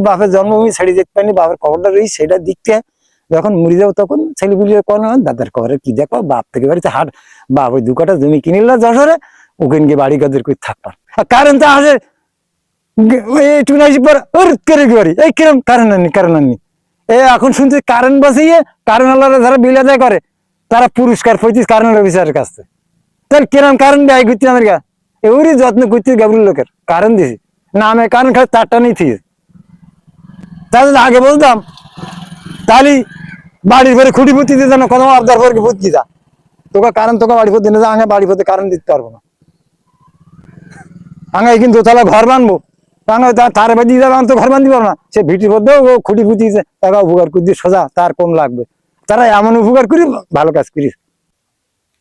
বাপের জন্মভূমি ছেড়ে যেতে পারিনি, বাপের কবরটা রয়েছে সেটা দেখতে যখন মরে যাবো তখন ছেলেগুলি কোন দাদার কবরে কি দেখো, বাপ থেকে বাড়িতে হাট, বাপ ওই 2 কাঠা জমি কিনিল যশোরে, ওখানে গিয়ে বাড়ি গাদের করে থাকবার। আর কারেন্ট তো আসে এইটুকু আসি পর ওর করে বাড়ি এই কিরম কারেন্ট আননি কারেন্ট আননি। এখন শুনছি কারেন্ট বসিয়ে কারেন্ট আলাদা যারা বিল আদায় করে তারা পুরস্কার পাইতিস কারেন্ট অফিসারের কাছে। তাহলে কিরম কারেন্ট ব্যয় করতে আমেরিকা এরই যত্ন করতে গাবরুল লোকের কারেন্ট দিছি না, আমি কারেন্ট খালি তারটা নিয়ে থিস। তাহলে আগে বলতাম তাহলে বাড়ির পরে খুঁটি পুঁতি দিতে না, কত আবদার করে পুঁতি যা তোকে কারেন্ট তোকে বাড়ি পথে যা, আগে বাড়ি পথে কারেন্ট দিতে পারবো না। আগে কিন্তু তাহলে ঘর বানবো তার বাদি যাবে, আমি তো ঘর বান্ধি পারবো না। সে ভিটির মধ্যেও খুঁটি পুঁতিছে, টাকা উপকার করে দিয়ে সোজা তার কম লাগবে। তারা এমন উপকার করি ভালো কাজ করিস।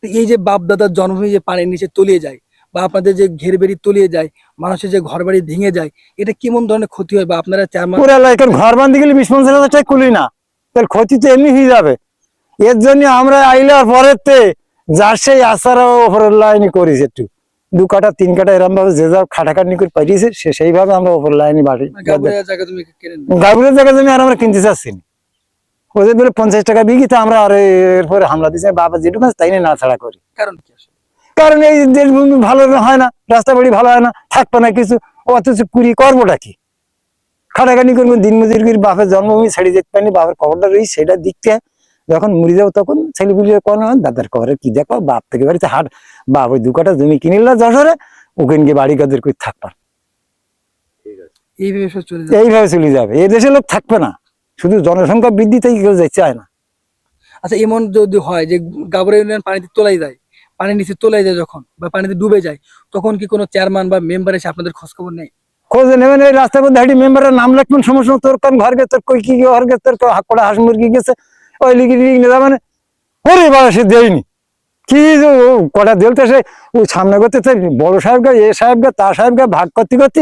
এই যে বাপ দাদার জন্মভূমি যে পানির নিচে তলিয়ে যায় বা আপনাদের যে ঘের বাড়ি তলিয়ে যায়, মানুষের যে ঘর বাড়ি ভেঙে যায়, এটা কেমন ধরনের ক্ষতি হয় বা আপনারা পুরা লাইকের ঘর বান্ধি গেলে 20-50 হাজার টাকা কুলি না, তাহলে ক্ষতি তো এমনি হয়ে যাবে। এর জন্য আমরা আইলার পরের যার সেই আশার ওপরের লাইনে করিস একটু 2 কাঠা 3 কাঠা এরকম ভাবে যে যা খাটাখাটনি করে পাঠিয়েছে সে সেইভাবে আমরা ওপর লাইনে বাড়ি গাবুরের জায়গা জমি আর আমরা কিনতে চাচ্ছি না। ওদের বলে 50 টাকা বিঘি, তো আমরা আর এরপরে হামলা দিচ্ছি বাবা যেটুকু তাই না ছাড়া করি। কারণ এই দেশভূমি ভালো হয় না, রাস্তা বাড়ি ভালো হয় না, থাকবে না কিছু, অথচ কুড়ি করবোটা কি, খাটাখানি করবো দিন মজুরি করে বাপের জন্মভূমি ছেড়ে যেতে পারিনি, বাপের কবরটা রয়েছে সেটা দেখতে যখন মরে যাবো তখন ছেলেগুলি কোন দাদার কবরে কি দেখো, বাপ থেকে বাড়িতে হাট, বাপ ওই 2 কাঠা জমি কিনিল যশোরে, ওখানে গিয়ে বাড়ি গাদের করে থাকবার। এইভাবে চলে যাবে, এই দেশের লোক থাকবে না, শুধু জনসংখ্যা বৃদ্ধি থেকে কেউ যেতে চায় না। আচ্ছা, এমন যদি হয় যে গাবরা ইউনিয়ন পানিতে তোলাই যায়, পানির নিচে তোলাই যায় যখন বা পানিতে ডুবে যায়, তখন কি কোনো চেয়ারম্যান বা মেম্বার এসে আপনাদের খোঁজ খবর নেই? খোঁজ নেবেন, এই রাস্তার মধ্যে হাঁটি মেম্বারের নাম লিখবেন, সমস্যা তোর কোন ঘর গেছে, তোর কই কি ঘর গেছে, তোর হাঁকড়া হাঁস মুরগি গেছে, ওই লিখে নিয়ে যাবেন। ওরে বাবা সে দেয়নি কি কটা দিলতে, সে ওই সামনে করতে বড় সাহেব গা এ সাহেব গা তা সাহেব গা ভাগ করতে করতে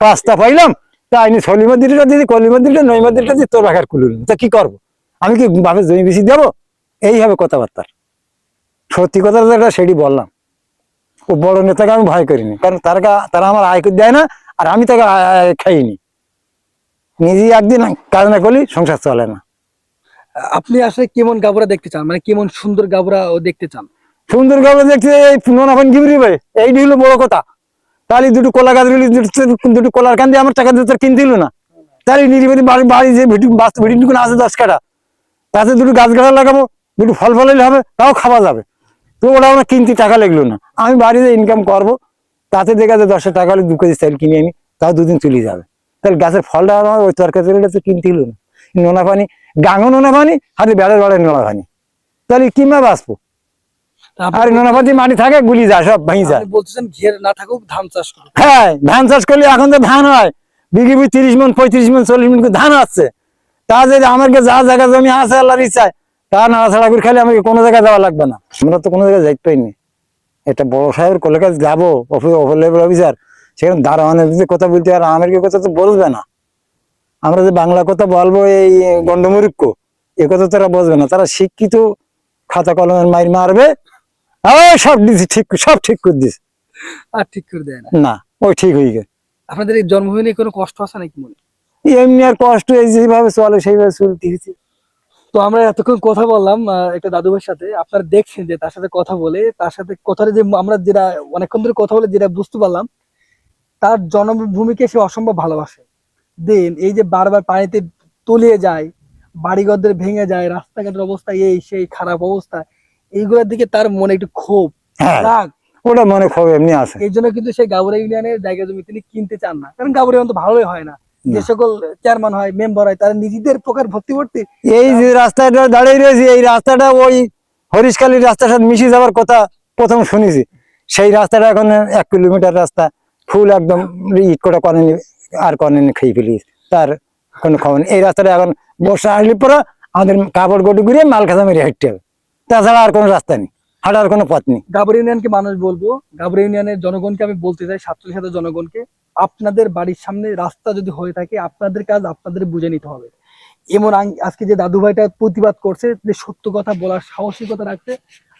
5টা পাইলাম, তা আইনি সলিমার দিলটা দিদি কলিমার দিলটা নইমার দিলটা দিদি তোর ভাগার কুলুল, তা কি করবো, আমি কি বাপের জমি বেশি দেবো? এই হবে কথাবার্তা। সত্যি কথা যেটা সেটি বললাম, ও বড় নেতাকে আমি ভয় করিনি, কারণ তারা আমার আয় করে দেয় না, আর আমি তাকে খাইনি, নিজেই একদিন কাজ না করলে সংসার চলে না। আপনি আসলে কেমন গাবরা দেখতে চান, মানে কেমন সুন্দর গাবরা ও দেখতে চান? সুন্দর গাবরা দেখতে এই নোনাফান গিবরি ভাই, এইটি হলো বড় কথা। তাহলে 2টো কলা গাছ গুলি 2টো কলার কান দিয়ে আমার টাকা দিয়ে কিনতে দিল না, তাহলে নিরিবিলি বাড়ি যে ভিটিটুকু আছে 10 কাঠা, তাতে 2টো গাছ গাড়া লাগাবো, 2টো ফল ফলাইলে হবে, তাও খাওয়া যাবে। তো ওটা আমার কিনতে টাকা লাগলো না, আমি বাড়িতে ইনকাম করবো, তাতে দেখা যায় 10 টাকা হলে 2 কেজি চাল কিনে আনি, তাও 2 দিন চলে যাবে। তাহলে গাছের ফলটা আমার ওই তরকারিটা তো কিনতে হলো না। নোনা পানি গাঙও নোনা পানি, হাতে বেড়ার বেড়ায় নোনা পানি, তাহলে কিমা বাঁচবো? আর নোনা পানি মাটি থাকে গুলি যায়, সব ভেঙে যায়। বলতেছেন ঘের না থাকুক ধান চাষ করুন। হ্যাঁ, ধান চাষ করলে এখন তো ধান হয় বিঘি 30 মন 35 মন 40 মন ধান হচ্ছে। তা যদি আমাকে যা জায়গা জমি আছে আল্লাহর ইচ্ছায় তা নাড়াছাড়া করে খালি আমাকে কোনো জায়গায় যাওয়া লাগবে না। আমরা তো কোনো জায়গায় যাইতে পাইনি, এটা বড় সাহেবের কোলে কাছে যাবো, লেভেল অফিসার সেখানে দারোয়ানের যদি কথা বলতে, আর আমেরিকার কথা তো বলবে না। আমরা যে বাংলা কথা বলবো এই গন্ডমূর্খ, এ কথা তারা বলবে না, তারা শিক্ষিত খাতা কলমের মাইর মারবে, সব দিছি ঠিক, সব ঠিক করে দিস, আর ঠিক করে দেয় না ওই ঠিক হয়ে গেছে। আপনাদের এই জন্মভূমি কোনো কষ্ট আছে নাকি মনে? এমনি আর কষ্ট, এই যেভাবে চলে সেইভাবে চলতে হয়েছে। তো আমরা এতক্ষণ কথা বললাম একটা দাদু ভাইয়ের সাথে, আপনারা দেখছেন যে তার সাথে কথা বলে, তার সাথে কথাটা যে আমরা যেটা অনেকক্ষণ ধরে কথা বলে যেটা বুঝতে পারলাম, তার জন্মভূমিকে সে অসম্ভব ভালোবাসে। দেন এই যে বারবার পানিতে তলিয়ে যায়, বাড়িঘরদের ভেঙে যায়, রাস্তাঘাটের অবস্থা এই সেই খারাপ অবস্থা, এইগুলোর দিকে তার মনে একটু ক্ষোভ, রাগ, ওটা মনে ক্ষোভ এমনি আছে। এই জন্য কিন্তু সেই গাবুরা ইউনিয়নের জায়গা জমি তিনি কিনতে চান না, কারণ গাবুরা ইউনিয়ন তো ভালোই হয় না। যে সকল চেয়ারম্যান হয় মেম্বার হয় তারা নিজেদের প্রকার ভর্তি এই যে রাস্তাটা দাঁড়িয়ে রয়েছে, এই রাস্তাটা ওই হরিশখালীর রাস্তার সাথে মিশে যাওয়ার কথা প্রথম শুনেছি। সেই রাস্তাটা এখন 1 কিলোমিটার রাস্তা ফুল একদম ইট করে করেনি, আর করেনি খেয়ে ফেলিস, তার কোনো খবর নেই। এই রাস্তাটা এখন বর্ষা আসলে পরে আমাদের কাপড় গটু ঘুরিয়ে মাল খাজা মেরে হাঁটতে হবে, তাছাড়া আর কোনো রাস্তা নেই, হাঁটার কোনো পথ নেই। গাবুরা ইউনিয়নকে মানুষ বলবো, গাবুরা ইউনিয়নের জনগণকে আমি বলতে চাই, 47 জনগণকে, আপনাদের বাড়ির সামনে রাস্তা যদি হয়ে থাকে আপনাদের কাজ আপনাদের বুঝে নিতে হবে। এমন আজকে যে দাদু ভাইটা প্রতিবাদ করছে, যে সত্য কথা বলার সাহসিকতা রাখতে,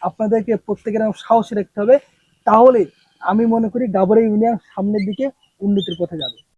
আপনাদেরকে প্রত্যেকের সাহসী রাখতে হবে, তাহলে আমি মনে করি গাবুরা ইউনিয়ন সামনের দিকে উন্নতির পথে যাবে।